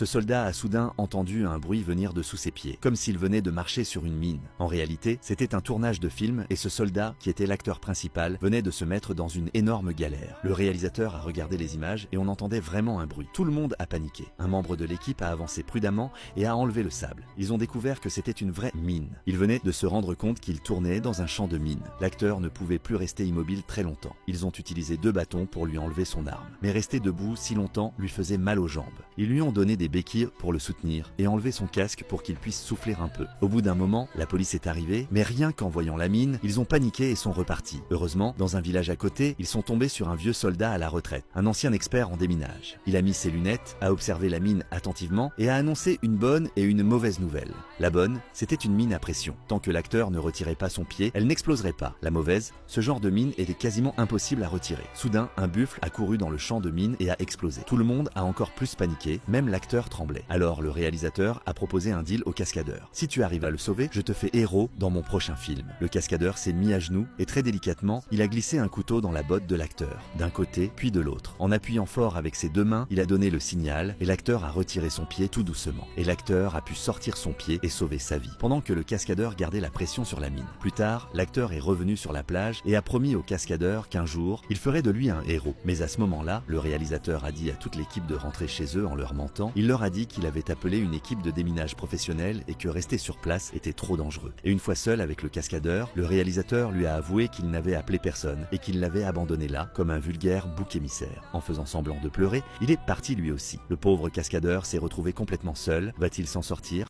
Ce soldat a soudain entendu un bruit venir de sous ses pieds, comme s'il venait de marcher sur une mine. En réalité, c'était un tournage de film et ce soldat, qui était l'acteur principal, venait de se mettre dans une énorme galère. Le réalisateur a regardé les images et on entendait vraiment un bruit. Tout le monde a paniqué. Un membre de l'équipe a avancé prudemment et a enlevé le sable. Ils ont découvert que c'était une vraie mine. Il venait de se rendre compte qu'il tournait dans un champ de mine. L'acteur ne pouvait plus rester immobile très longtemps. Ils ont utilisé 2 bâtons pour lui enlever son arme. Mais rester debout si longtemps lui faisait mal aux jambes. Ils lui ont donné des béquilles pour le soutenir et enlevé son casque pour qu'il puisse souffler un peu. Au bout d'un moment, la police est arrivée, mais rien qu'en voyant la mine, ils ont paniqué et sont repartis. Heureusement, dans un village à côté, ils sont tombés sur un vieux soldat à la retraite, un ancien expert en déminage. Il a mis ses lunettes, a observé la mine attentivement et a annoncé une bonne et une mauvaise nouvelle. La bonne, c'était une mine à pression. Tant que l'acteur ne retirait pas son pied, elle n'exploserait pas. La mauvaise, ce genre de mine était quasiment impossible à retirer. Soudain, un buffle a couru dans le champ de mine et a explosé. Tout le monde a encore plus paniqué, même l'acteur tremblait. Alors le réalisateur a proposé un deal au cascadeur. Si tu arrives à le sauver, je te fais héros dans mon prochain film. Le cascadeur s'est mis à genoux et très délicatement, il a glissé un couteau dans la botte de l'acteur, d'un côté puis de l'autre. En appuyant fort avec ses 2 mains, il a donné le signal et l'acteur a retiré son pied tout doucement. Et l'acteur a pu sortir son pied et sauver sa vie, pendant que le cascadeur gardait la pression sur la mine. Plus tard, l'acteur est revenu sur la plage et a promis au cascadeur qu'un jour, il ferait de lui un héros. Mais à ce moment-là, le réalisateur a dit à toute l'équipe de rentrer chez eux en leur mentant. Il leur a dit qu'il avait appelé une équipe de déminage professionnelle et que rester sur place était trop dangereux. Et une fois seul avec le cascadeur, le réalisateur lui a avoué qu'il n'avait appelé personne et qu'il l'avait abandonné là comme un vulgaire bouc émissaire. En faisant semblant de pleurer, il est parti lui aussi. Le pauvre cascadeur s'est retrouvé complètement seul. Va-t-il s'en sortir ?